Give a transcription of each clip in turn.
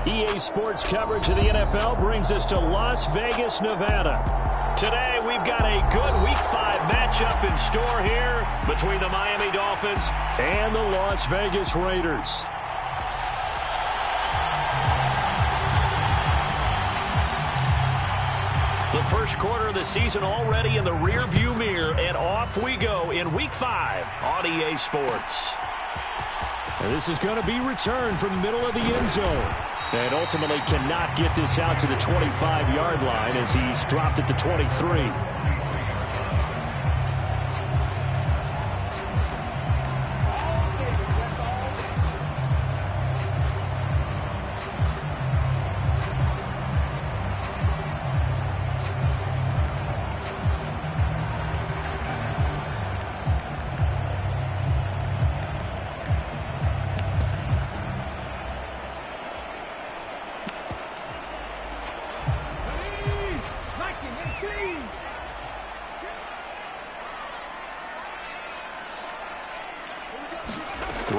EA Sports coverage of the NFL brings us to Las Vegas, Nevada. Today, we've got a good Week 5 matchup in store here between the Miami Dolphins and the Las Vegas Raiders. The first quarter of the season already in the rearview mirror, and off we go in Week 5 on EA Sports. And this is going to be returned from the middle of the end zone. And ultimately cannot get this out to the 25-yard line as he's dropped at the 23.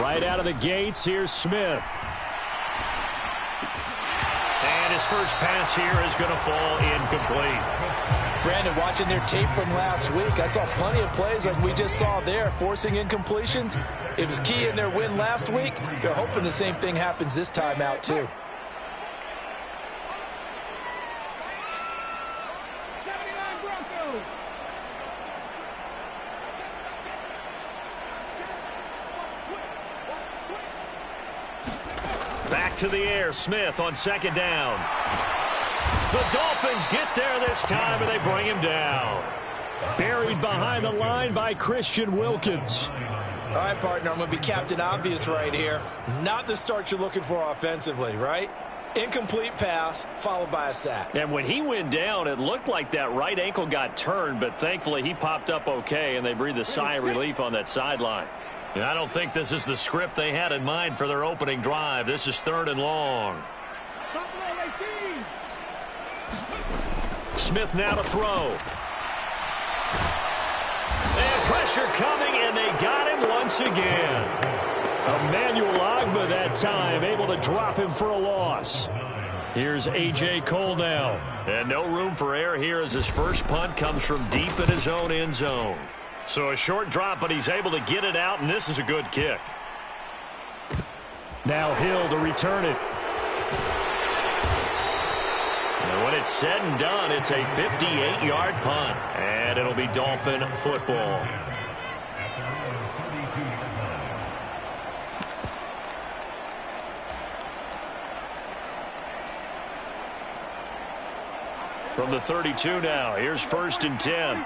Right out of the gates, here's Smith. And his first pass here is going to fall incomplete. Brandon, watching their tape from last week, I saw plenty of plays like we just saw there, forcing incompletions. It was key in their win last week. They're hoping the same thing happens this time out, too. Back to the air, Smith on second down. The Dolphins get there this time, and they bring him down. Buried behind the line by Christian Wilkins. All right, partner, I'm going to be Captain Obvious right here. Not the start you're looking for offensively, right? Incomplete pass, followed by a sack. And when he went down, it looked like that right ankle got turned, but thankfully he popped up okay, and they breathed a sigh of relief on that sideline. And I don't think this is the script they had in mind for their opening drive. This is 3rd and long. Smith now to throw. And pressure coming, and they got him once again. Emmanuel Ogbah that time, able to drop him for a loss. Here's A.J. Cole now. And no room for error here as his first punt comes from deep in his own end zone. So a short drop, but he's able to get it out, and this is a good kick. Now Hill to return it. And when it's said and done, it's a 58-yard punt. And it'll be Dolphin football. From the 32 now, here's 1st and 10.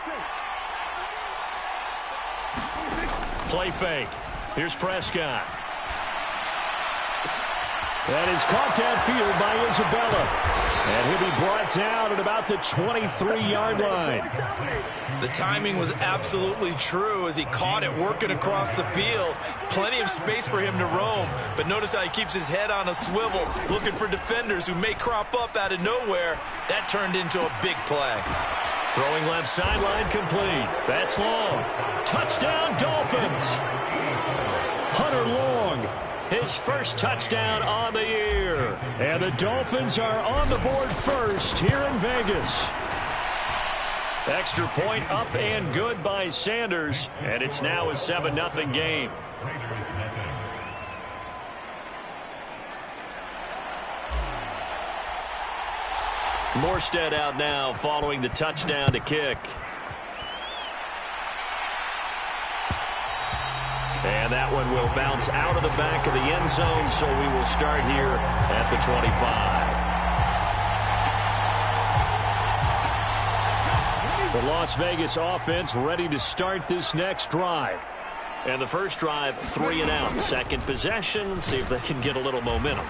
Play fake. Here's Prescott. That is caught downfield by Isabella. And he'll be brought down at about the 23-yard line. The timing was absolutely true as he caught it working across the field. Plenty of space for him to roam. But notice how he keeps his head on a swivel, looking for defenders who may crop up out of nowhere. That turned into a big play. Throwing left sideline complete. That's long. Touchdown, Dolphins. Hunter Long, his first touchdown on the year. And the Dolphins are on the board first here in Vegas. Extra point up and good by Sanders. And it's now a 7-0 game. Morstead out now following the touchdown to kick. And that one will bounce out of the back of the end zone, so we will start here at the 25. The Las Vegas offense ready to start this next drive. And the first drive, 3 and out. Second possession, see if they can get a little momentum.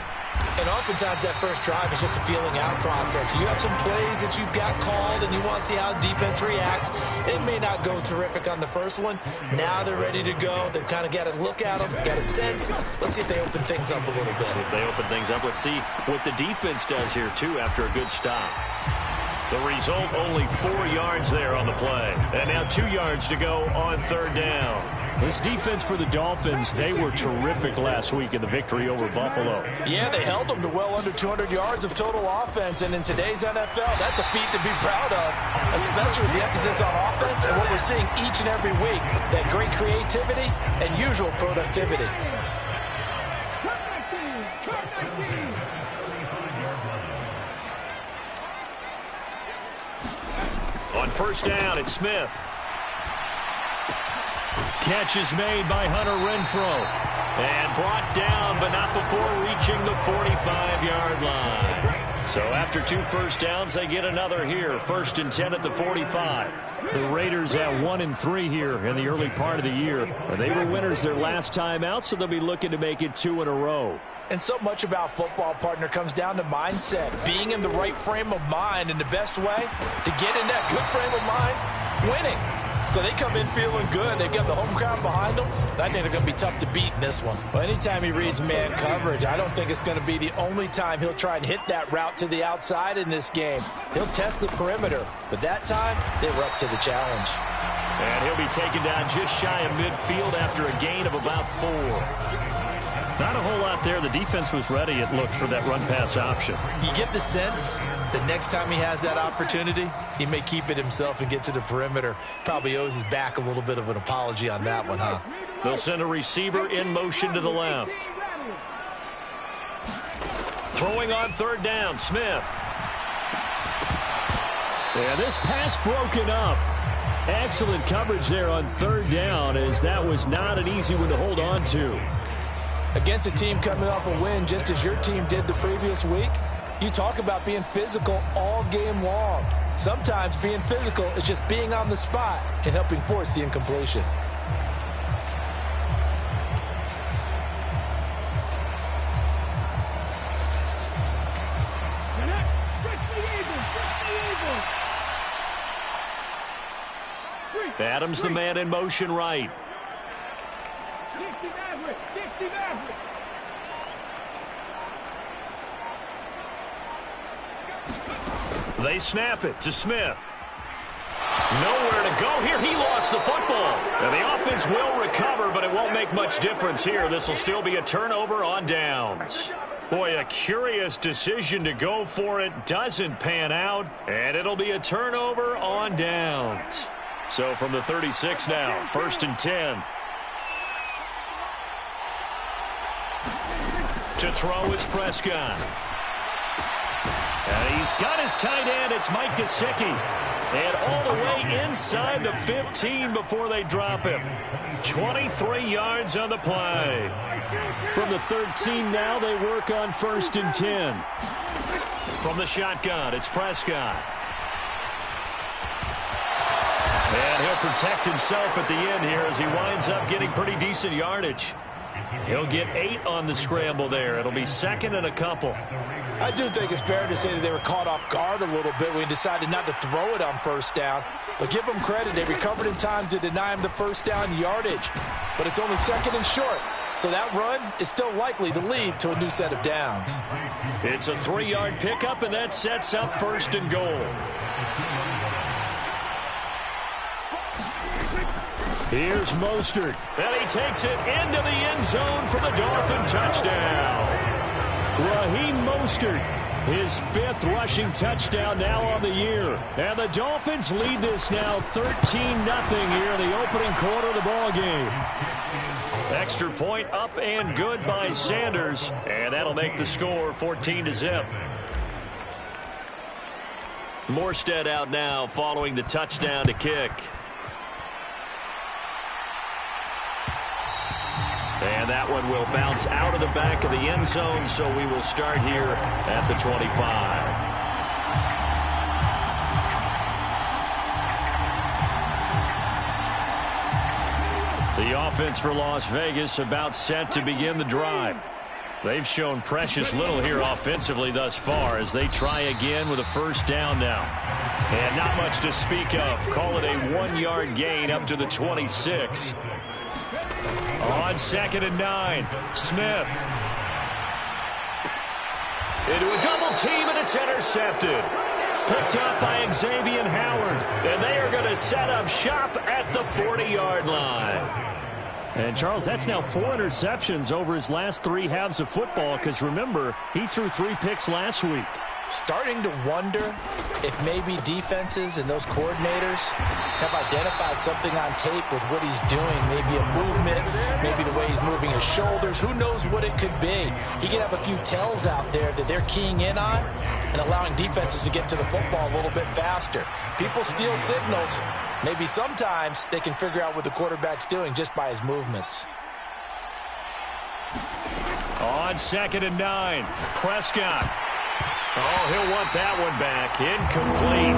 And oftentimes that first drive is just a feeling out process. You have some plays that you've got called and you want to see how defense reacts. It may not go terrific on the first one. Now they're ready to go. They've kind of got to look at them, got a sense. Let's see if they open things up a little bit. See if they open things up. Let's see what the defense does here, too, after a good stop. The result, only 4 yards there on the play. And now 2 yards to go on 3rd down. This defense for the Dolphins, they were terrific last week in the victory over Buffalo. Yeah, they held them to well under 200 yards of total offense, and in today's NFL, that's a feat to be proud of, especially with the emphasis on offense and what we're seeing each and every week, that great creativity and usual productivity. On first down, it's Smith. Catch is made by Hunter Renfrow. And brought down, but not before reaching the 45-yard line. So after 2 first downs, they get another here. 1st and 10 at the 45. The Raiders at 1-3 here in the early part of the year. They were winners their last time out, so they'll be looking to make it 2 in a row. And so much about football, partner, comes down to mindset. Being in the right frame of mind, and the best way to get in that good frame of mind, winning. So they come in feeling good. They got the home crowd behind them. I think they're going to be tough to beat in this one. Well, anytime he reads man coverage, I don't think it's going to be the only time he'll try and hit that route to the outside in this game. He'll test the perimeter, but that time they were up to the challenge. And he'll be taken down just shy of midfield after a gain of about 4. Not a whole lot there. The defense was ready, it looked, for that run-pass option. You get the sense that next time he has that opportunity, he may keep it himself and get to the perimeter. Probably owes his back a little bit of an apology on that one, huh? They'll send a receiver in motion to the left. Throwing on 3rd down, Smith. And this pass broken up. Excellent coverage there on 3rd down, as that was not an easy one to hold on to. Against a team coming off a win just as your team did the previous week, you talk about being physical all game long. Sometimes being physical is just being on the spot and helping force the incompletion. Adams the man in motion right. They snap it to Smith. Nowhere to go here. He lost the football. And the offense will recover, but it won't make much difference here. This will still be a turnover on downs. Boy, a curious decision to go for it. Doesn't pan out, and it'll be a turnover on downs. So from the 36 now, 1st and 10. To throw is Prescott. And he's got his tight end. It's Mike Gesicki. And all the way inside the 15 before they drop him. 23 yards on the play. From the 13 now, they work on 1st and 10. From the shotgun, it's Prescott. And he'll protect himself at the end here as he winds up getting pretty decent yardage. He'll get 8 on the scramble there. It'll be 2nd and a couple. I do think it's fair to say that they were caught off guard a little bit when he decided not to throw it on 1st down. But give them credit. They recovered in time to deny him the 1st down yardage. But it's only 2nd and short. So that run is still likely to lead to a new set of downs. It's a 3-yard pickup, and that sets up 1st and goal. Here's Mostert. And he takes it into the end zone for the Dolphin touchdown. Raheem Mostert, his 5th rushing touchdown now on the year. And the Dolphins lead this now 13-0 here in the opening quarter of the ball game. Extra point up and good by Sanders. And that'll make the score 14-0. Morstead out now following the touchdown to kick. And that one will bounce out of the back of the end zone, so we will start here at the 25. The offense for Las Vegas about set to begin the drive. They've shown precious little here offensively thus far as they try again with a 1st down now. And not much to speak of. Call it a 1-yard gain up to the 26. On 2nd and 9, Smith. Into a double team, and it's intercepted. Picked up by Xavier Howard. And they are going to set up shop at the 40-yard line. And, Charles, that's now 4 interceptions over his last 3 halves of football because, remember, he threw 3 picks last week. Starting to wonder if maybe defenses and those coordinators have identified something on tape with what he's doing. Maybe a movement, maybe the way he's moving his shoulders. Who knows what it could be? He could have a few tells out there that they're keying in on and allowing defenses to get to the football a little bit faster. People steal signals. Maybe sometimes they can figure out what the quarterback's doing just by his movements. On 2nd and 9, Prescott. Oh, he'll want that one back. Incomplete.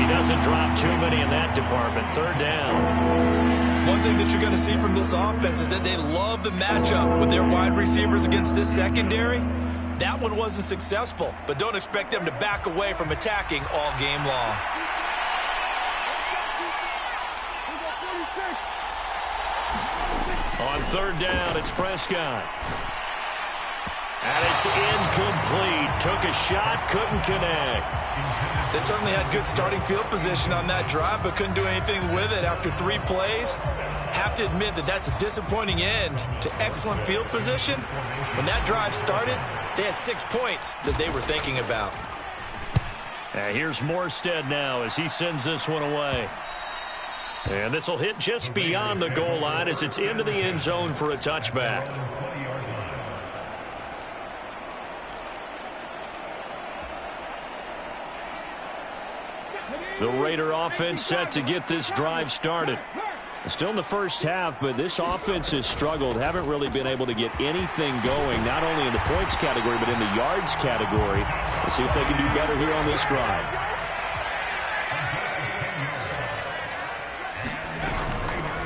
He doesn't drop too many in that department. 3rd down. One thing that you're going to see from this offense is that they love the matchup with their wide receivers against this secondary. That one wasn't successful, but don't expect them to back away from attacking all game long. On 3rd down, it's Prescott. And it's incomplete. Took a shot, couldn't connect. They certainly had good starting field position on that drive, but couldn't do anything with it after 3 plays. Have to admit that that's a disappointing end to excellent field position. When that drive started, they had 6 points that they were thinking about. Here's Morstead now as he sends this one away. And this will hit just beyond the goal line as it's into the end zone for a touchback. The Raider offense set to get this drive started. Still in the first half, but this offense has struggled. Haven't really been able to get anything going, not only in the points category, but in the yards category. Let's see if they can do better here on this drive.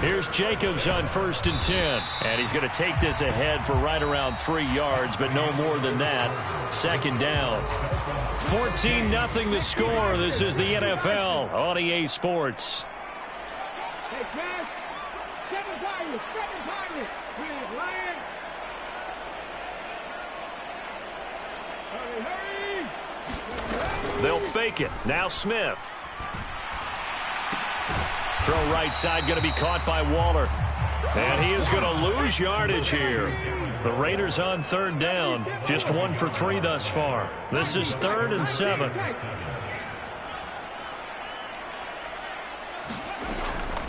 Here's Jacobs on 1st and 10. And he's going to take this ahead for right around 3 yards, but no more than that. 2nd down. 14-0 the score. This is the NFL on EA Sports. They'll fake it. Now Smith. Throw right side going to be caught by Waller. And he is going to lose yardage here. The Raiders on 3rd down. Just 1 for 3 thus far. This is 3rd and 7.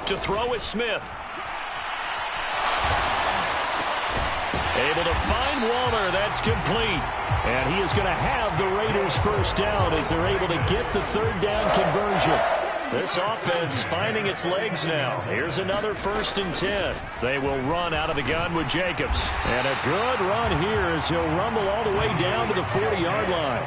To throw is Smith. Able to find Waller. That's complete. And he is going to have the Raiders 1st down as they're able to get the 3rd down conversion. This offense finding its legs now. Here's another 1st and 10. They will run out of the gun with Jacobs. And a good run here as he'll rumble all the way down to the 40-yard line.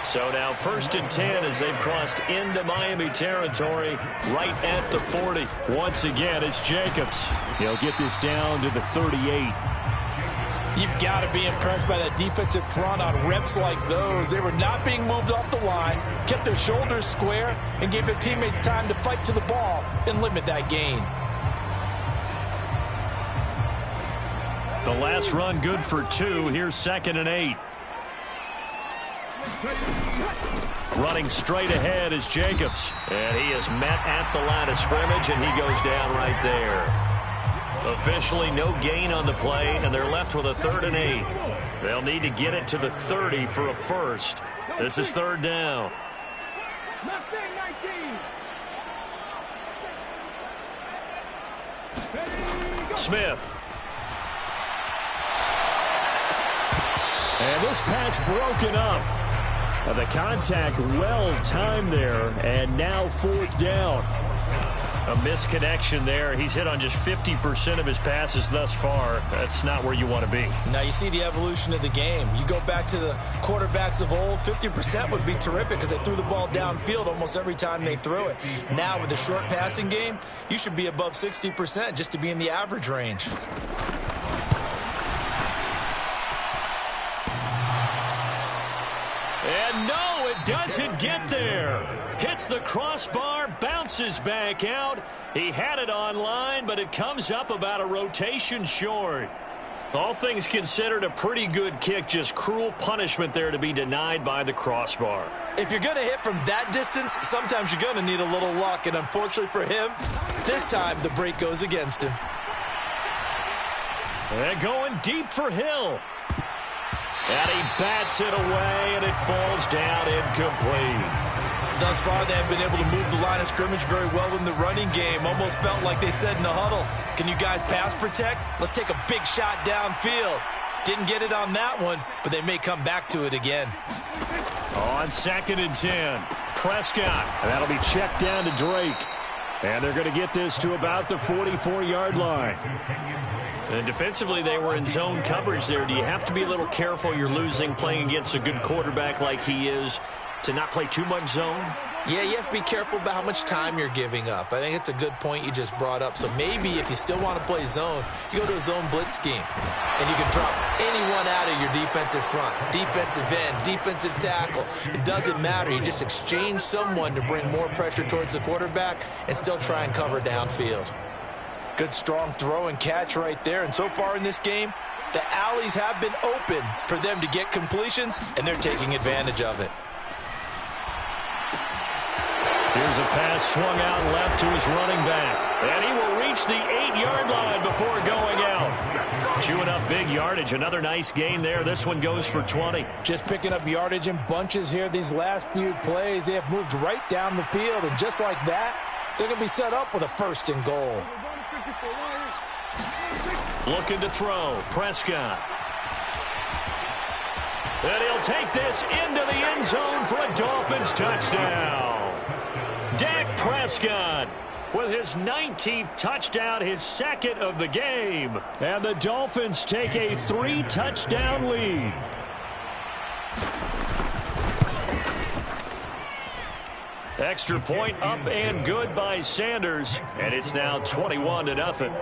So now 1st and 10 as they've crossed into Miami territory right at the 40. Once again, it's Jacobs. He'll get this down to the 38. You've got to be impressed by that defensive front on reps like those. They were not being moved off the line, kept their shoulders square, and gave their teammates time to fight to the ball and limit that gain. The last run good for 2. Here's 2nd and 8. Running straight ahead is Jacobs. And he is met at the line of scrimmage, and he goes down right there. Officially no gain on the play, and they're left with a 3rd and 8. They'll need to get it to the 30 for a first. This is 3rd down. Smith. And this pass broken up. The contact well timed there, and now 4th down. A misconnection there. He's hit on just 50% of his passes thus far. That's not where you want to be. Now you see the evolution of the game. You go back to the quarterbacks of old, 50% would be terrific because they threw the ball downfield almost every time they threw it. Now with the short passing game, you should be above 60% just to be in the average range. And no, it doesn't get there. Hits the crossbar, bounces back out. He had it on line, but it comes up about a rotation short. All things considered, a pretty good kick, just cruel punishment there to be denied by the crossbar. If you're going to hit from that distance, sometimes you're going to need a little luck, and unfortunately for him, this time the break goes against him. And going deep for Hill. And he bats it away, and it falls down incomplete. Thus far, they have been able to move the line of scrimmage very well in the running game. Almost felt like they said in the huddle, can you guys pass protect? Let's take a big shot downfield. Didn't get it on that one, but they may come back to it again. On 2nd and 10, Prescott. And that'll be checked down to Drake. And they're going to get this to about the 44-yard line. And defensively, they were in zone coverage there. Do you have to be a little careful? You're losing playing against a good quarterback like he is to not play too much zone? Yeah, you have to be careful about how much time you're giving up. I think it's a good point you just brought up. So maybe if you still want to play zone, you go to a zone blitz scheme. And you can drop anyone out of your defensive front. Defensive end, defensive tackle. It doesn't matter. You just exchange someone to bring more pressure towards the quarterback and still try and cover downfield. Good strong throw and catch right there. And so far in this game, the alleys have been open for them to get completions, and they're taking advantage of it. Here's a pass swung out left to his running back. And he will reach the 8-yard line before going out. Chewing up big yardage. Another nice gain there. This one goes for 20. Just picking up yardage in bunches here. These last few plays, they have moved right down the field. And just like that, they're going to be set up with a 1st and goal. Looking to throw. Prescott. And he'll take this into the end zone for a Dolphins touchdown. Dak Prescott with his 19th touchdown, his 2nd of the game. And the Dolphins take a 3-touchdown lead. Extra point up and good by Sanders. And it's now 21-0.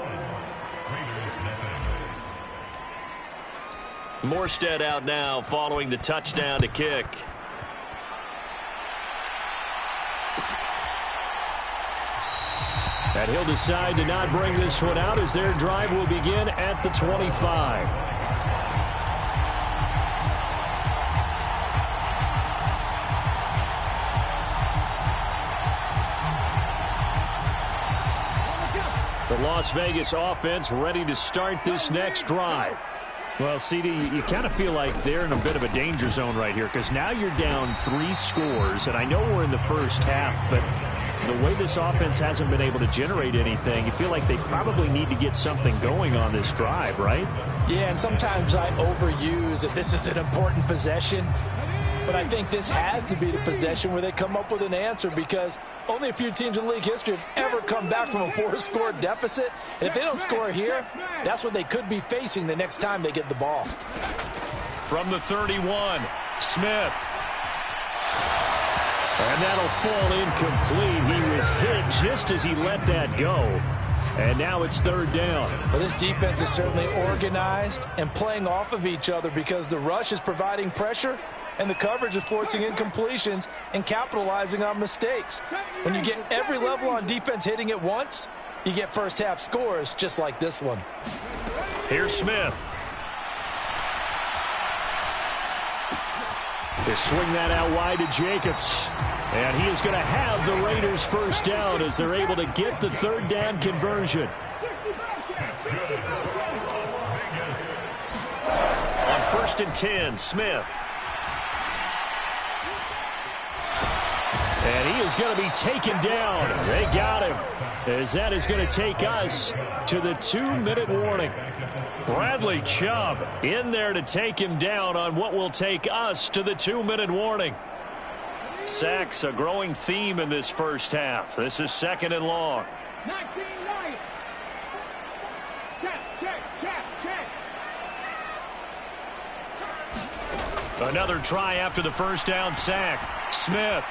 Morstead out now following the touchdown to kick. And he'll decide to not bring this one out as their drive will begin at the 25. The Las Vegas offense ready to start this next drive. Well, CD, you kind of feel like they're in a bit of a danger zone right here because now you're down 3 scores, and I know we're in the first half, but the way this offense hasn't been able to generate anything, you feel like they probably need to get something going on this drive, right? Yeah, and sometimes I overuse that this is an important possession. But I think this has to be the possession where they come up with an answer because only a few teams in league history have ever come back from a 4-score deficit. And if they don't score here, that's what they could be facing the next time they get the ball. From the 31, Smith. And that'll fall incomplete. He was hit just as he let that go. And now it's 3rd down. Well, this defense is certainly organized and playing off of each other because the rush is providing pressure and the coverage is forcing incompletions and capitalizing on mistakes. When you get every level on defense hitting at once, you get first-half scores just like this one. Here's Smith. They swing that out wide to Jacobs. And he is going to have the Raiders first down as they're able to get the 3rd down conversion. On 1st and 10, Smith. And he is going to be taken down. They got him. As that is going to take us to the 2-minute warning. Bradley Chubb in there to take him down on what will take us to the 2-minute warning. Sacks a growing theme in this first half. This is 2nd and long. 19 right. Check. Another try after the first down sack. Smith.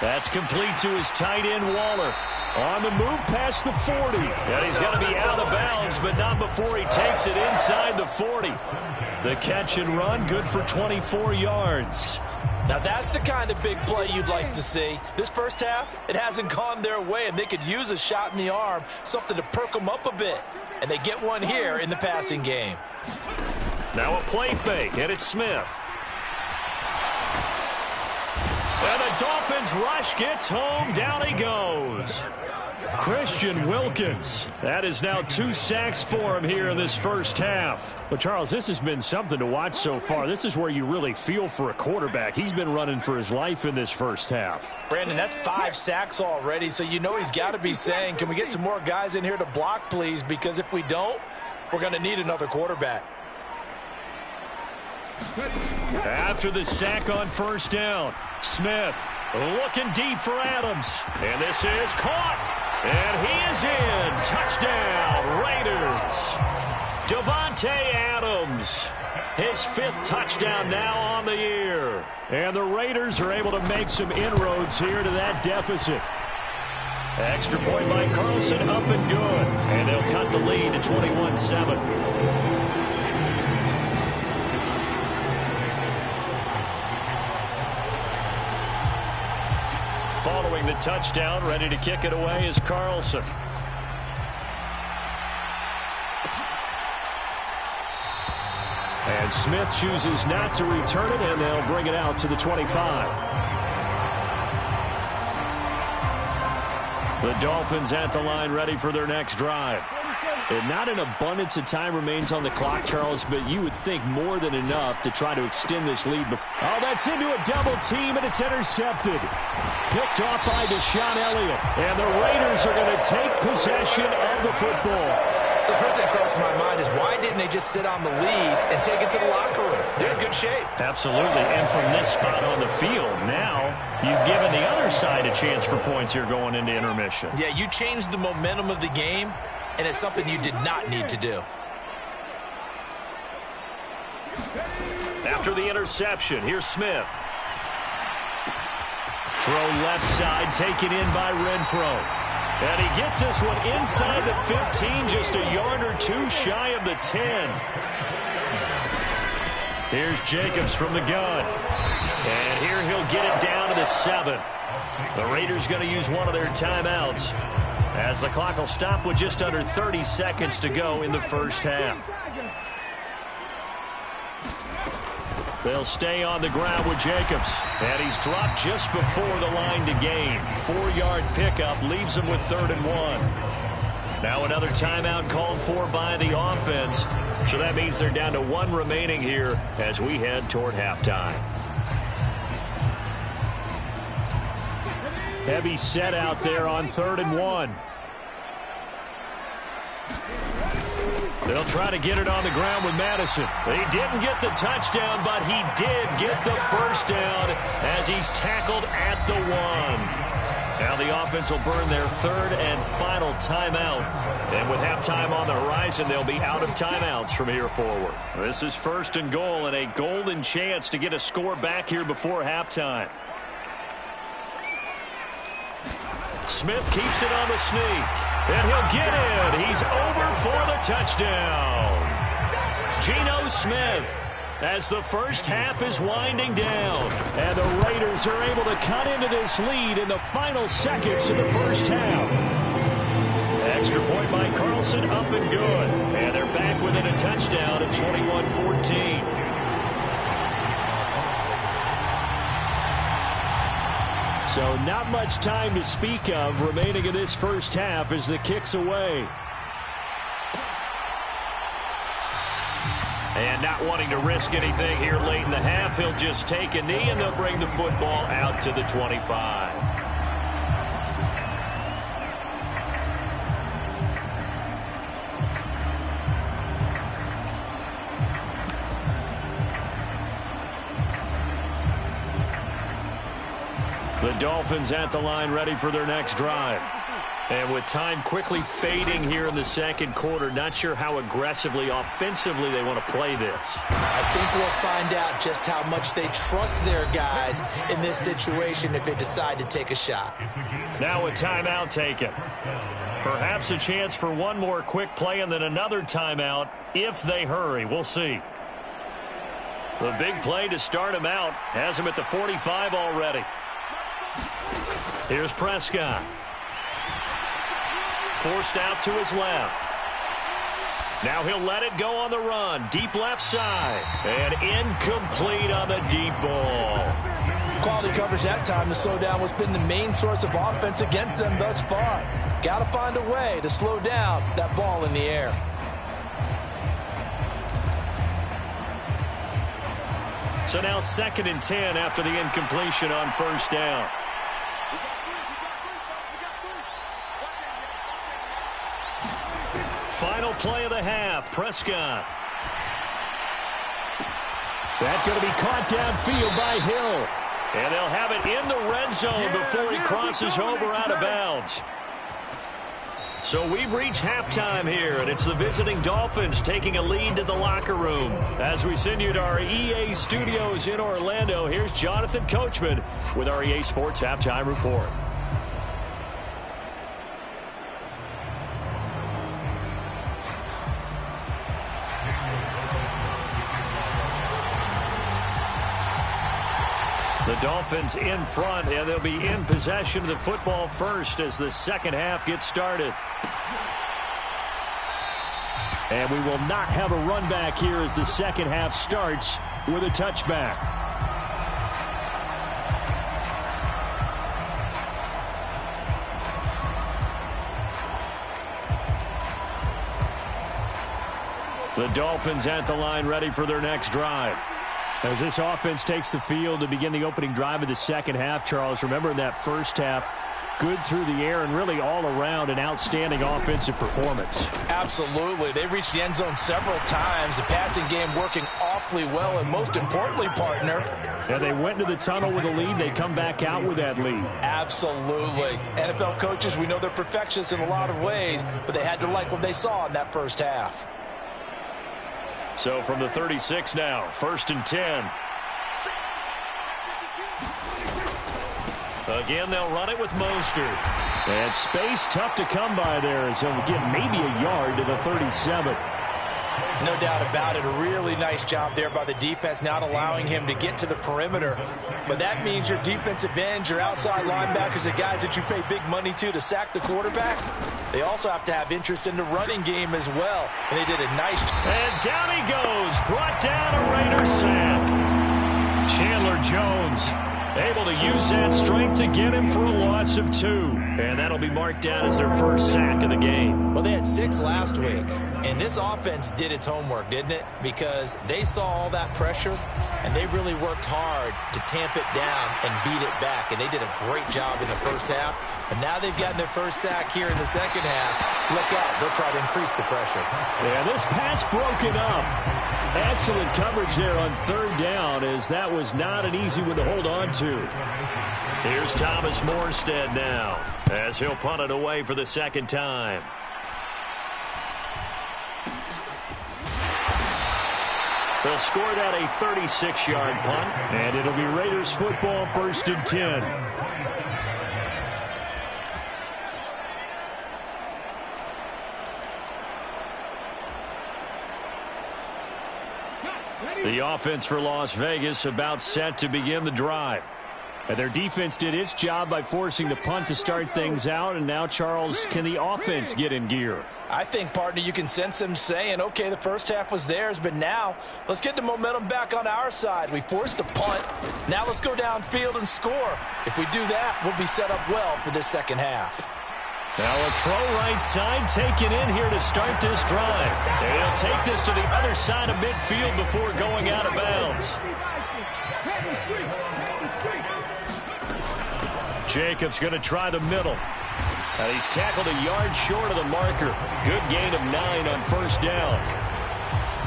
That's complete to his tight end, Waller. On the move past the 40. And he's going to be out of bounds, but not before he takes it inside the 40. The catch and run, good for 24 yards. Now that's the kind of big play you'd like to see. This first half, it hasn't gone their way, and they could use a shot in the arm, something to perk them up a bit. And they get one here in the passing game. Now a play fake, and it's Smith. And the Dolphins rush gets home. Down he goes. Christian Wilkins. That is now 2 sacks for him here in this first half. But, Charles, this has been something to watch so far. This is where you really feel for a quarterback. He's been running for his life in this first half. Brandon, that's 5 sacks already, so you know he's got to be saying, can we get some more guys in here to block, please? Because if we don't, we're going to need another quarterback. After the sack on first down, Smith looking deep for Adams. And this is caught. And he is in. Touchdown, Raiders. Davante Adams, his 5th touchdown now on the year. And the Raiders are able to make some inroads here to that deficit. Extra point by Carlson, up and good. And they'll cut the lead to 21-7. Following the touchdown, ready to kick it away is Carlson. And Smith chooses not to return it, and they'll bring it out to the 25. The Dolphins at the line, ready for their next drive. And not an abundance of time remains on the clock, Charles, but you would think more than enough to try to extend this lead. Oh, that's into a double team, and it's intercepted. Picked off by Deshaun Elliott. And the Raiders are going to take possession of the football. So the first thing that crosses my mind is why didn't they just sit on the lead and take it to the locker room? They're in good shape. Absolutely. And from this spot on the field, now you've given the other side a chance for points here going into intermission. Yeah, you changed the momentum of the game, and it's something you did not need to do. After the interception, here's Smith. Throw left side, taken in by Renfro. And he gets this one inside the 15, just a yard or two shy of the 10. Here's Jacobs from the gun. And here he'll get it down to the 7. The Raiders going to use one of their timeouts, as the clock will stop with just under 30 seconds to go in the first half. They'll stay on the ground with Jacobs. And he's dropped just before the line to gain. 4-yard pickup leaves him with 3rd and 1. Now another timeout called for by the offense. So that means they're down to 1 remaining here as we head toward halftime. Heavy set out there on 3rd and 1. They'll try to get it on the ground with Madison. He didn't get the touchdown, but he did get the first down as he's tackled at the 1. Now the offense will burn their 3rd and final timeout. And with halftime on the horizon, they'll be out of timeouts from here forward. This is 1st and goal, and a golden chance to get a score back here before halftime. Smith keeps it on the sneak. And he'll get in. He's over for the touchdown. Geno Smith, as the first half is winding down. And the Raiders are able to cut into this lead in the final seconds of the first half. Extra point by Carlson, up and good. And they're back within a touchdown at 21-14. So not much time to speak of remaining in this first half as the kick's away. And not wanting to risk anything here late in the half, he'll just take a knee and they'll bring the football out to the 25. The Dolphins at the line, ready for their next drive. And with time quickly fading here in the second quarter, not sure how aggressively, offensively they want to play this. I think we'll find out just how much they trust their guys in this situation if they decide to take a shot. Now a timeout taken. Perhaps a chance for one more quick play and then another timeout if they hurry. We'll see. The big play to start him out has him at the 45 already. Here's Prescott. Forced out to his left. Now he'll let it go on the run. Deep left side. And incomplete on the deep ball. Quality coverage that time to slow down what's been the main source of offense against them thus far. Got to find a way to slow down that ball in the air. So now 2nd and 10 after the incompletion on first down. Final play of the half, Prescott. That's going to be caught downfield by Hill. And they'll have it in the red zone before he crosses over out of bounds. So we've reached halftime here, and it's the visiting Dolphins taking a lead to the locker room. As we send you to our EA studios in Orlando, here's Jonathan Coachman with our EA Sports Halftime Report. The Dolphins in front, and they'll be in possession of the football first as the second half gets started. And we will not have a run back here as the second half starts with a touchback. The Dolphins at the line ready for their next drive. As this offense takes the field to begin the opening drive of the second half, Charles, remember in that first half, good through the air and really all around an outstanding offensive performance. Absolutely. They reached the end zone several times. The passing game working awfully well, and most importantly, partner. And they went into the tunnel with a lead. They come back out with that lead. Absolutely. NFL coaches, we know they're perfectionists in a lot of ways, but they had to like what they saw in that first half. So from the 36 now, 1st and 10. Again, they'll run it with Mostert. And space tough to come by there as he'll get maybe a yard to the 37. No doubt about it. A really nice job there by the defense, not allowing him to get to the perimeter. But that means your defensive ends, your outside linebackers, the guys that you pay big money to sack the quarterback, they also have to have interest in the running game as well. And they did a nice job. And down he goes. Brought down a Raider sack. Chandler Jones able to use that strength to get him for a loss of 2. And that'll be marked down as their first sack of the game. Well, they had 6 last week. And this offense did its homework, didn't it? Because they saw all that pressure, and they really worked hard to tamp it down and beat it back. And they did a great job in the first half. But now they've gotten their first sack here in the second half. Look out. They'll try to increase the pressure. Yeah, this pass broken up. Excellent coverage there on 3rd down, as that was not an easy one to hold on to. Here's Thomas Morstead now, as he'll punt it away for the second time. They'll score that a 36-yard punt, and it'll be Raiders football 1st and 10. The offense for Las Vegas about set to begin the drive. And their defense did its job by forcing the punt to start things out. And now, Charles, can the offense get in gear? I think, partner, you can sense them saying, okay, the first half was theirs, but now let's get the momentum back on our side. We forced a punt. Now let's go downfield and score. If we do that, we'll be set up well for this second half. Now a throw right side taken in here to start this drive. And he'll take this to the other side of midfield before going out of bounds. Jacobs going to try the middle. And he's tackled a yard short of the marker. Good gain of 9 on first down.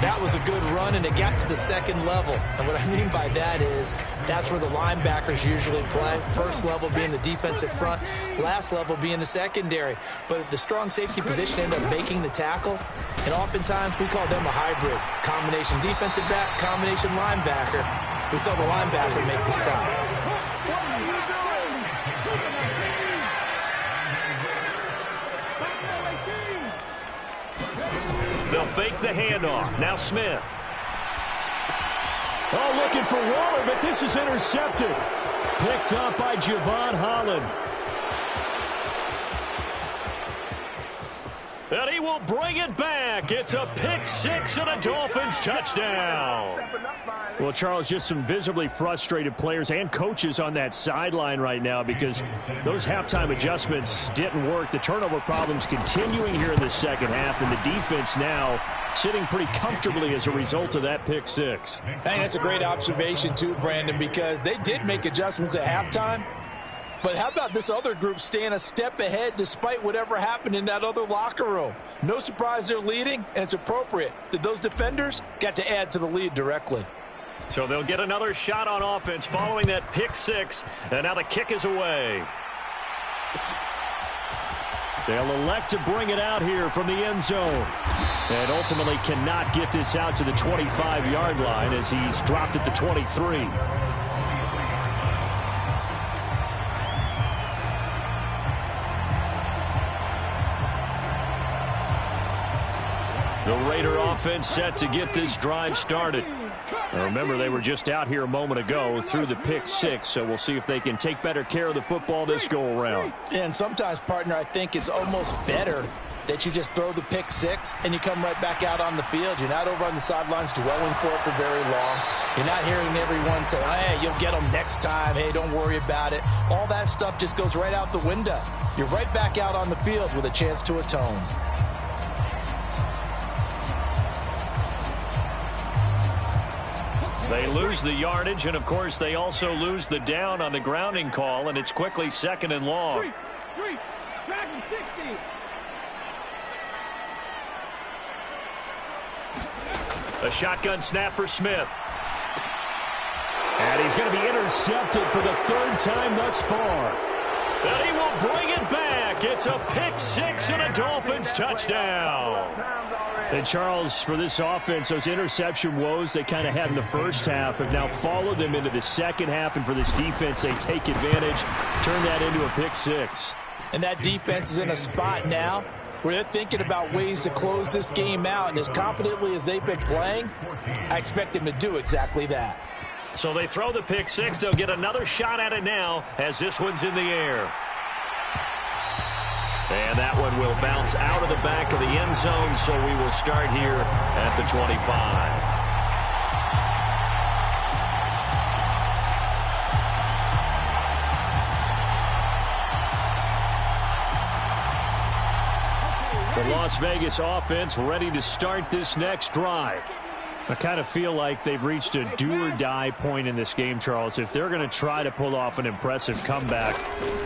That was a good run, and it got to the second level. And what I mean by that is that's where the linebackers usually play. First level being the defensive front, last level being the secondary. But the strong safety position ended up making the tackle, and oftentimes we call them a hybrid. Combination defensive back, combination linebacker. We saw the linebacker make the stop. They'll fake the handoff. Now Smith. Oh, looking for Waller, but this is intercepted. Picked up by Javon Holland. And he will bring it back. It's a pick six and a Dolphins touchdown. Well, Charles, just some visibly frustrated players and coaches on that sideline right now because those halftime adjustments didn't work. The turnover problems continuing here in the second half, and the defense now sitting pretty comfortably as a result of that pick six. I think that's a great observation too, Brandon, because they did make adjustments at halftime. But how about this other group staying a step ahead despite whatever happened in that other locker room? No surprise they're leading, and it's appropriate that those defenders got to add to the lead directly. So they'll get another shot on offense following that pick six, and now the kick is away. They'll elect to bring it out here from the end zone. And ultimately cannot get this out to the 25-yard line as he's dropped at the 23. The Raider offense set to get this drive started. Now remember, they were just out here a moment ago through the pick six, so we'll see if they can take better care of the football this go-around. And sometimes, partner, I think it's almost better that you just throw the pick six and you come right back out on the field. You're not over on the sidelines dwelling for it for very long. You're not hearing everyone say, hey, you'll get them next time. Hey, don't worry about it. All that stuff just goes right out the window. You're right back out on the field with a chance to atone. They lose the yardage, and, of course, they also lose the down on the grounding call, and it's quickly second and long. Dragon 60. A shotgun snap for Smith. And he's going to be intercepted for the third time thus far. And he will bring it back. It's a pick six and a Dolphins touchdown. And, Charles, for this offense, those interception woes they kind of had in the first half have now followed them into the second half. And for this defense, they take advantage, turn that into a pick six. And that defense is in a spot now where they're thinking about ways to close this game out. And as confidently as they've been playing, I expect them to do exactly that. So they throw the pick six. They'll get another shot at it now as this one's in the air. And that one will bounce out of the back of the end zone, so we will start here at the 25. The Las Vegas offense ready to start this next drive. I kind of feel like they've reached a do-or-die point in this game, Charles. If they're going to try to pull off an impressive comeback,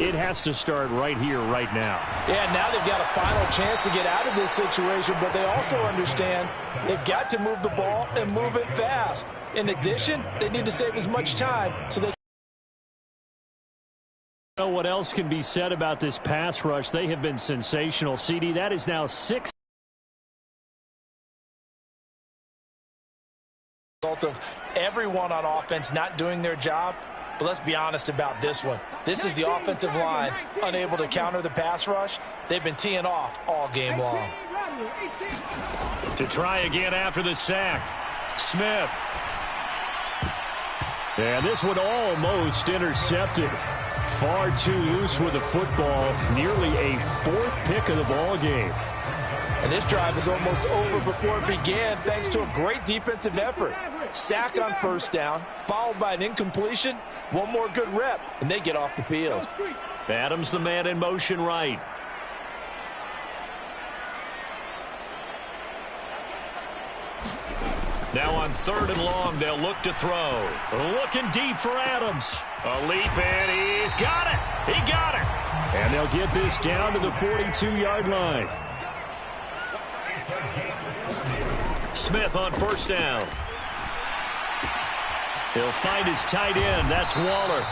it has to start right here, right now. Yeah, now they've got a final chance to get out of this situation, but they also understand they've got to move the ball and move it fast. In addition, they need to save as much time so they know what else can be said about this pass rush. They have been sensational. CD, that is now 6 of everyone on offense not doing their job. But let's be honest about this one. This is the offensive line unable to counter the pass rush. They've been teeing off all game long. To try again after the sack, Smith. Yeah, this one almost intercepted. Far too loose with the football. Nearly a fourth pick of the ball game. And this drive is almost over before it began thanks to a great defensive effort. Sack on first down, followed by an incompletion. One more good rep, and they get off the field. Adams the man in motion right. Now on third and long, they'll look to throw. Looking deep for Adams. A leap, and he's got it. He got it. And they'll get this down to the 42-yard line. Smith on first down. He'll find his tight end. That's Waller.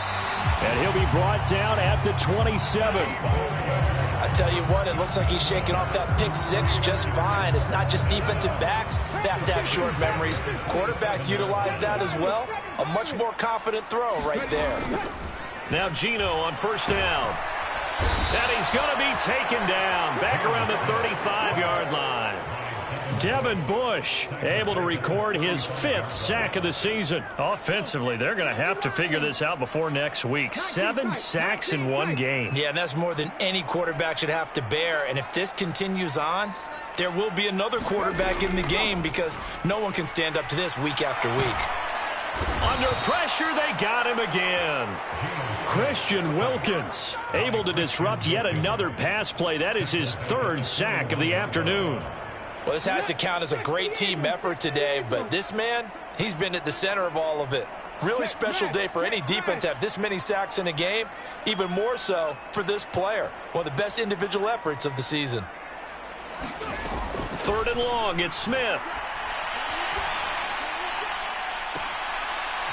And he'll be brought down at the 27. I tell you what, it looks like he's shaking off that pick six just fine. It's not just defensive backs that have to have short memories. Quarterbacks utilize that as well. A much more confident throw right there. Now Geno on first down. And he's going to be taken down back around the 35-yard line. Devin Bush able to record his 5th sack of the season. Offensively, they're going to have to figure this out before next week. 7 sacks in one game. Yeah, and that's more than any quarterback should have to bear. And if this continues on, there will be another quarterback in the game because no one can stand up to this week after week. Under pressure, they got him again. Christian Wilkins able to disrupt yet another pass play. That is his 3rd sack of the afternoon. Well, this has to count as a great team effort today, but this man, he's been at the center of all of it. Really special day for any defense to have this many sacks in a game, even more so for this player. One of the best individual efforts of the season. 3rd and long, it's Smith.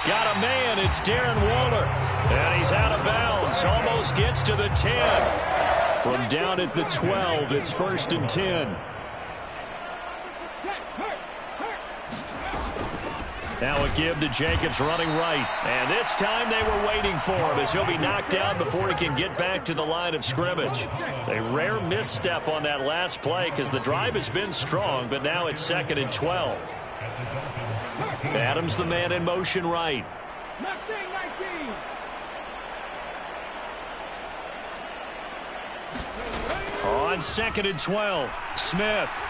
Got a man, it's Darren Waller. And he's out of bounds, almost gets to the 10. From down at the 12, it's 1st and 10. Now a give to Jacobs running right. And this time they were waiting for him as he'll be knocked down before he can get back to the line of scrimmage. A rare misstep on that last play because the drive has been strong, but now it's 2nd and 12. Adams the man in motion right. On 2nd and 12, Smith.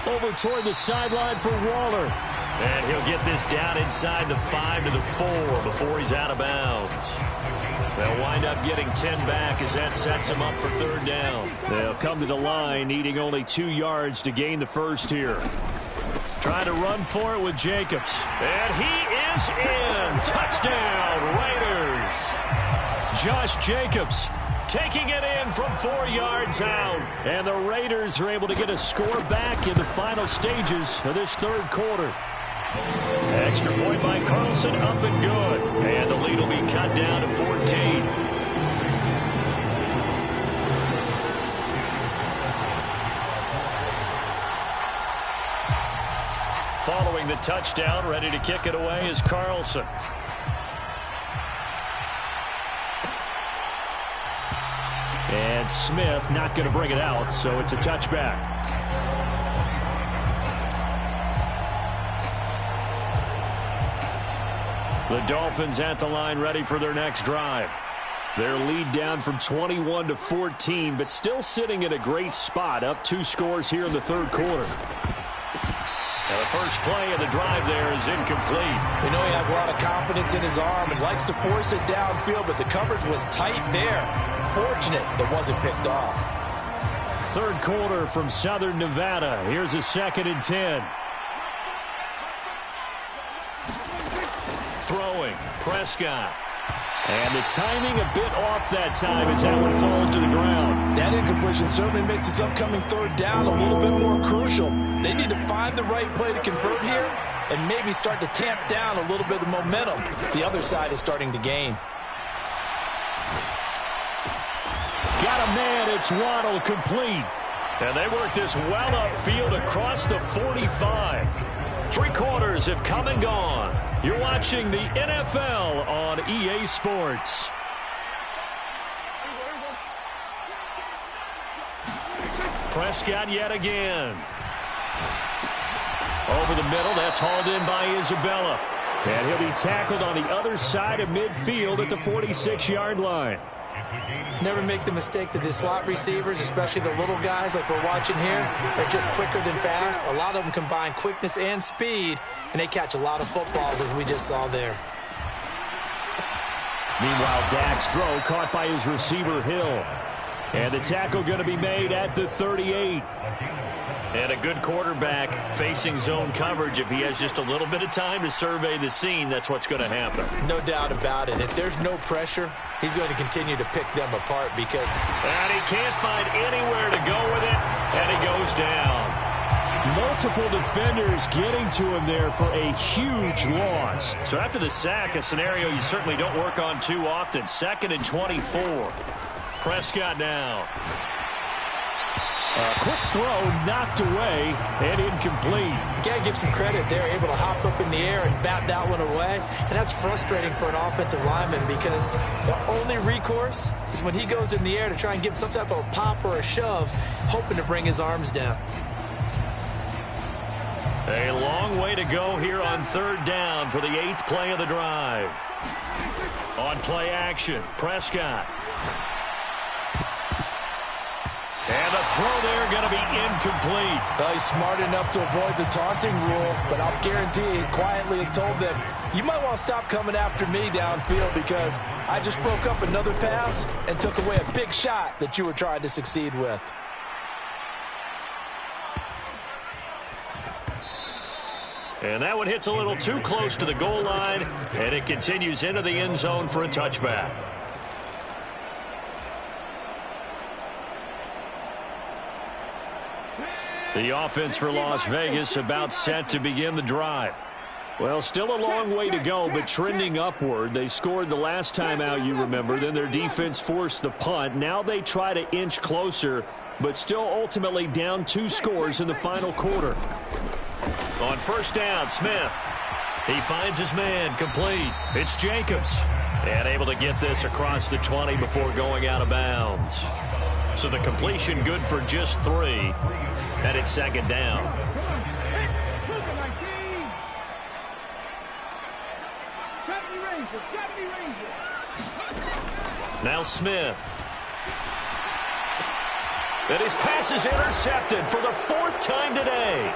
Over toward the sideline for Waller. And he'll get this down inside the 5 to the 4 before he's out of bounds. They'll wind up getting 10 back as that sets him up for 3rd down. They'll come to the line needing only 2 yards to gain the 1st here. Trying to run for it with Jacobs. And he is in. Touchdown, Raiders. Josh Jacobs taking it in from 4 yards out. And the Raiders are able to get a score back in the final stages of this 3rd quarter. Extra point by Carlson, up and good. And the lead will be cut down to 14. Following the touchdown, ready to kick it away is Carlson. And Smith not going to bring it out, so it's a touchback. The Dolphins at the line ready for their next drive. Their lead down from 21 to 14, but still sitting in a great spot, up 2 scores here in the 3rd quarter. And the first play of the drive there is incomplete. We know he has a lot of confidence in his arm and likes to force it downfield, but the coverage was tight there. Fortunate that wasn't picked off. 3rd quarter from Southern Nevada. Here's a 2nd and 10. Throwing, Prescott. And the timing a bit off that time as that one falls to the ground. That incompletion certainly makes this upcoming 3rd down a little bit more crucial. They need to find the right play to convert here and maybe start to tamp down a little bit of momentum the other side is starting to gain. Got a man, it's Waddle, complete. And they work this well upfield across the 45. 3 quarters have come and gone. You're watching the NFL on EA Sports. Prescott yet again. Over the middle, that's hauled in by Isabella. And he'll be tackled on the other side of midfield at the 46-yard line. Never make the mistake that the slot receivers, especially the little guys like we're watching here, are just quicker than fast. A lot of them combine quickness and speed, and they catch a lot of footballs, as we just saw there. Meanwhile, Dak's throw caught by his receiver, Hill. And the tackle going to be made at the 38. And a good quarterback facing zone coverage. If he has just a little bit of time to survey the scene, that's what's going to happen. No doubt about it. If there's no pressure, he's going to continue to pick them apart because... And he can't find anywhere to go with it, and he goes down. Multiple defenders getting to him there for a huge loss. So after the sack, a scenario you certainly don't work on too often. 2nd and 24. Prescott now. Quick throw knocked away and incomplete. You got to give some credit. They're able to hop up in the air and bat that one away. And that's frustrating for an offensive lineman because the only recourse is when he goes in the air to try and give some type of a pop or a shove, hoping to bring his arms down. A long way to go here on 3rd down for the 8th play of the drive. On play action, Prescott. And the throw there going to be incomplete. Well, he's smart enough to avoid the taunting rule, but I'll guarantee he quietly has told them, you might want to stop coming after me downfield because I just broke up another pass and took away a big shot that you were trying to succeed with. And that one hits a little too close to the goal line, and it continues into the end zone for a touchback. The offense for Las Vegas about set to begin the drive. Well, still a long way to go, but trending upward. They scored the last time out, you remember. Then their defense forced the punt. Now they try to inch closer, but still ultimately down 2 scores in the final quarter. On 1st down, Smith. He finds his man, complete. It's Jacobs. And able to get this across the 20 before going out of bounds. So the completion good for just 3. And it's 2nd down. Now Smith. And his pass is intercepted for the 4th time today.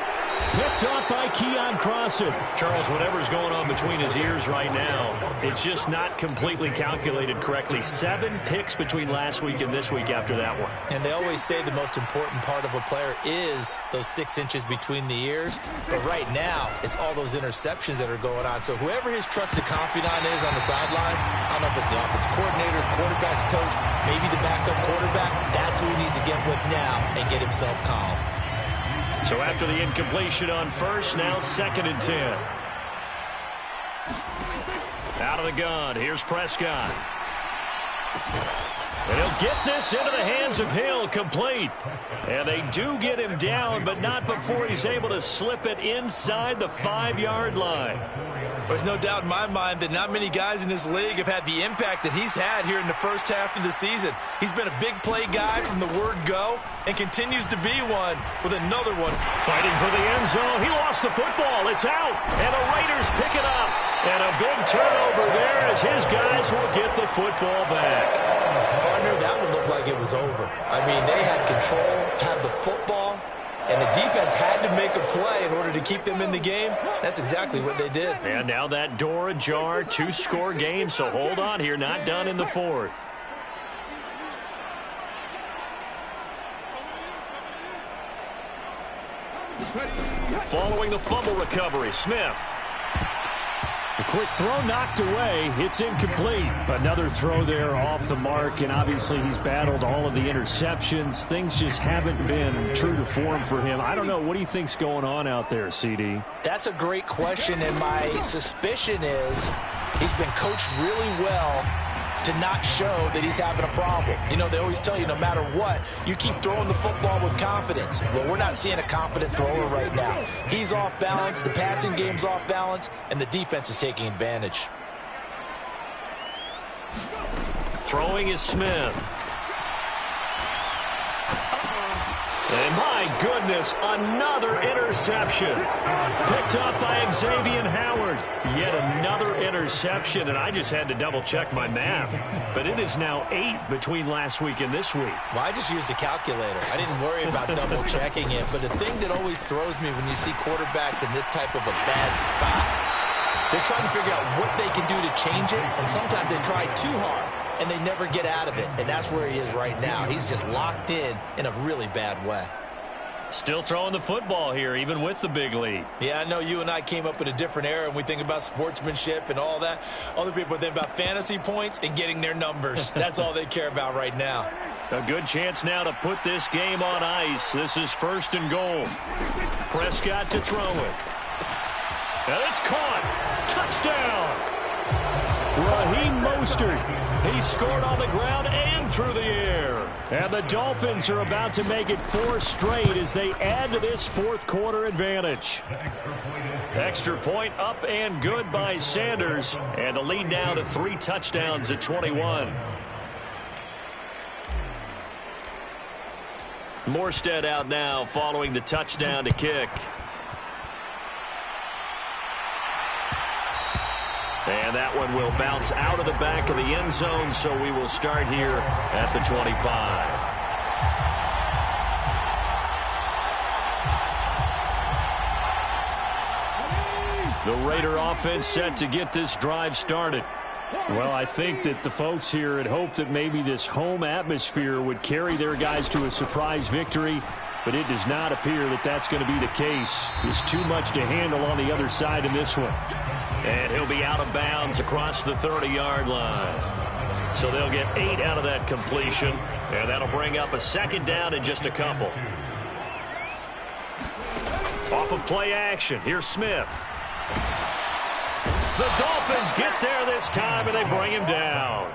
Picked off by Keion Crossen. Charles, whatever's going on between his ears right now, it's just not completely calculated correctly. 7 picks between last week and this week after that one. And they always say the most important part of a player is those 6 inches between the ears. But right now, it's all those interceptions that are going on. So whoever his trusted confidant is on the sidelines, I don't know if it's the offensive coordinator, the quarterback's coach, maybe the backup quarterback, that's who he needs to get with now and get himself calm. So after the incompletion on 1st, now 2nd and 10. Out of the gun, here's Prescott. And he'll get this into the hands of Hill, complete. And they do get him down, but not before he's able to slip it inside the 5-yard line. There's no doubt in my mind that not many guys in this league have had the impact that he's had here in the first half of the season. He's been a big play guy from the word go and continues to be one with another one. Fighting for the end zone. He lost the football. It's out. And the Raiders pick it up. And a big turnover there as his guys will get the football back. Partner, that would look like it was over. I mean, they had control, had the football, and the defense had to make a play in order to keep them in the game. That's exactly what they did. And now that door ajar, 2-score game, so hold on here, not done in the 4th. Following the fumble recovery, Smith. A quick throw knocked away. It's incomplete. Another throw there off the mark, and obviously he's battled all of the interceptions. Things just haven't been true to form for him. I don't know. What do you think's going on out there, CD? That's a great question, and my suspicion is he's been coached really well to not show that he's having a problem. You know, they always tell you no matter what, you keep throwing the football with confidence. Well, we're not seeing a confident thrower right now. He's off balance, the passing game's off balance, and the defense is taking advantage. Throwing is Smith. And my goodness, another interception. Picked up by Xavier Howard. Yet another interception, and I just had to double-check my math. But it is now 8 between last week and this week. Well, I just used a calculator. I didn't worry about double-checking it. But the thing that always throws me when you see quarterbacks in this type of a bad spot, they're trying to figure out what they can do to change it, and sometimes they try too hard. And they never get out of it, and that's where he is right now. He's just locked in a really bad way. Still throwing the football here, even with the big lead. Yeah, I know you and I came up in a different era, and we think about sportsmanship and all that. Other people think about fantasy points and getting their numbers. That's all they care about right now. A good chance now to put this game on ice. This is 1st and goal. Prescott to throw it. And it's caught. Touchdown. Raheem Mostert. He scored on the ground and through the air. And the Dolphins are about to make it 4 straight as they add to this fourth quarter advantage. Extra point up and good by Sanders. And the lead now to 3 touchdowns at 21. Morstead out now following the touchdown to kick. And that one will bounce out of the back of the end zone, so we will start here at the 25. The Raider offense set to get this drive started. Well, I think that the folks here had hoped that maybe this home atmosphere would carry their guys to a surprise victory, but it does not appear that that's going to be the case. There's too much to handle on the other side in this one. And he'll be out of bounds across the 30-yard line. So they'll get 8 out of that completion, and that'll bring up a second down in just a couple. Off of play action, here's Smith. The Dolphins get there this time, and they bring him down.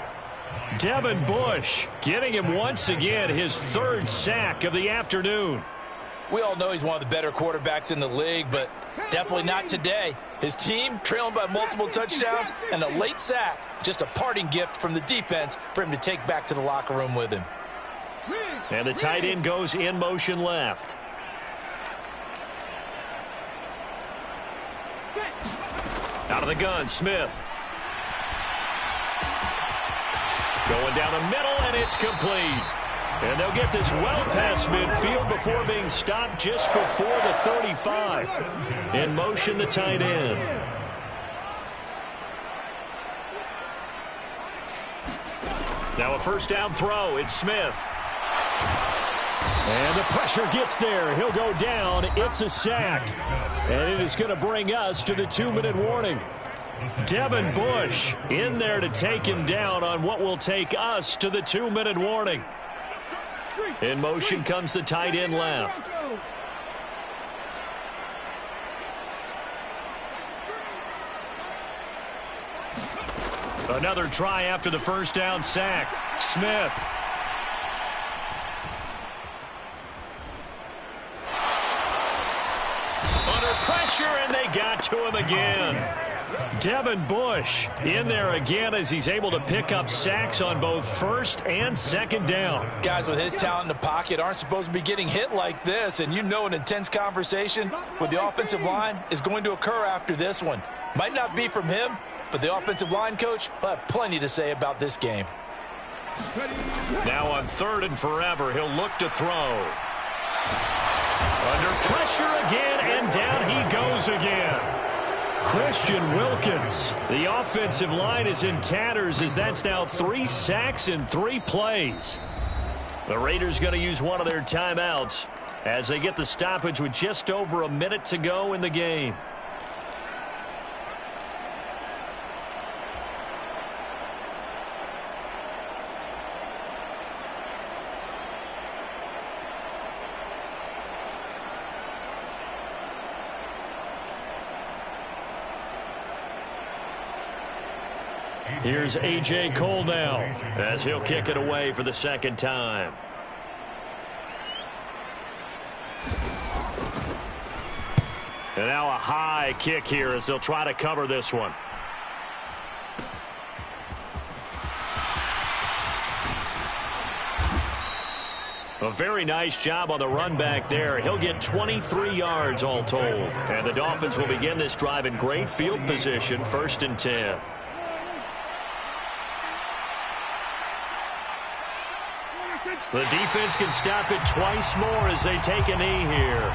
Devin Bush getting him once again his 3rd sack of the afternoon. We all know he's one of the better quarterbacks in the league, but definitely not today. His team trailing by multiple touchdowns and a late sack. Just a parting gift from the defense for him to take back to the locker room with him. And the tight end goes in motion left. Out of the gun, Smith. Going down the middle, and it's complete. And they'll get this well past midfield before being stopped just before the 35. In motion, the tight end. Now a first down throw. It's Smith. And the pressure gets there. He'll go down. It's a sack. And it is going to bring us to the 2-minute warning. Devin Bush in there to take him down on what will take us to the 2-minute warning. In motion comes the tight end left. Another try after the first down sack. Smith. Under pressure, and they got to him again. Devin Bush in there again as he's able to pick up sacks on both first and second down. Guys with his talent in the pocket aren't supposed to be getting hit like this, and you know an intense conversation with the offensive line is going to occur after this one. Might not be from him, but the offensive line coach will have plenty to say about this game. Now on 3rd and forever, he'll look to throw. Under pressure again, and down he goes again. Christian Wilkins. The offensive line is in tatters as that's now 3 sacks in 3 plays. The Raiders going to use one of their timeouts as they get the stoppage with just over a minute to go in the game. Here's A.J. Cole now as he'll kick it away for the second time. And now a high kick here as they'll try to cover this one. A very nice job on the run back there. He'll get 23 yards all told. And the Dolphins will begin this drive in great field position, 1st and 10. The defense can stop it twice more as they take a knee here.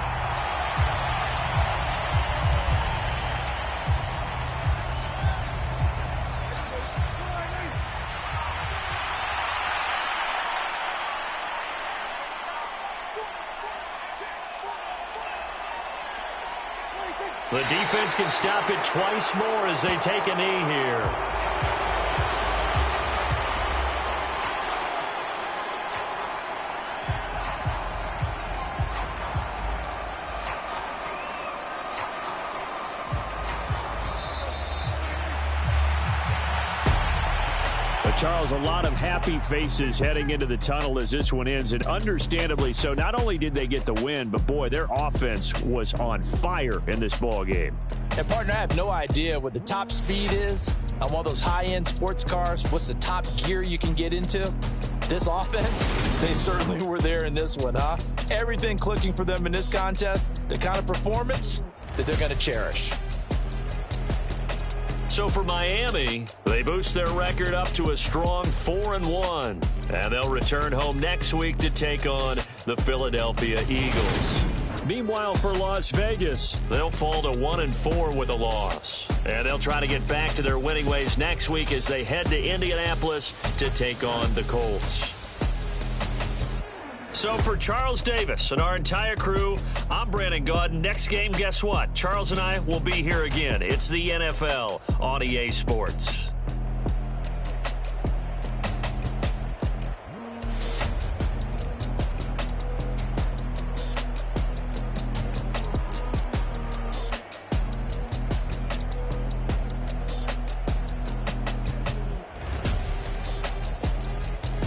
The defense can stop it twice more as they take a knee here. Charles, a lot of happy faces heading into the tunnel as this one ends, and understandably so. Not only did they get the win, but boy, their offense was on fire in this ball game. And partner, I have no idea what the top speed is on one of those high-end sports cars. What's the top gear you can get into? This offense, they certainly were there in this one, huh? Everything clicking for them in this contest, the kind of performance that they're going to cherish. So for Miami, they boost their record up to a strong 4-1. And they'll return home next week to take on the Philadelphia Eagles. Meanwhile, for Las Vegas, they'll fall to 1-4 with a loss. And they'll try to get back to their winning ways next week as they head to Indianapolis to take on the Colts. So for Charles Davis and our entire crew, I'm Brandon Gaudin. Next game, guess what? Charles and I will be here again. It's the NFL on EA Sports.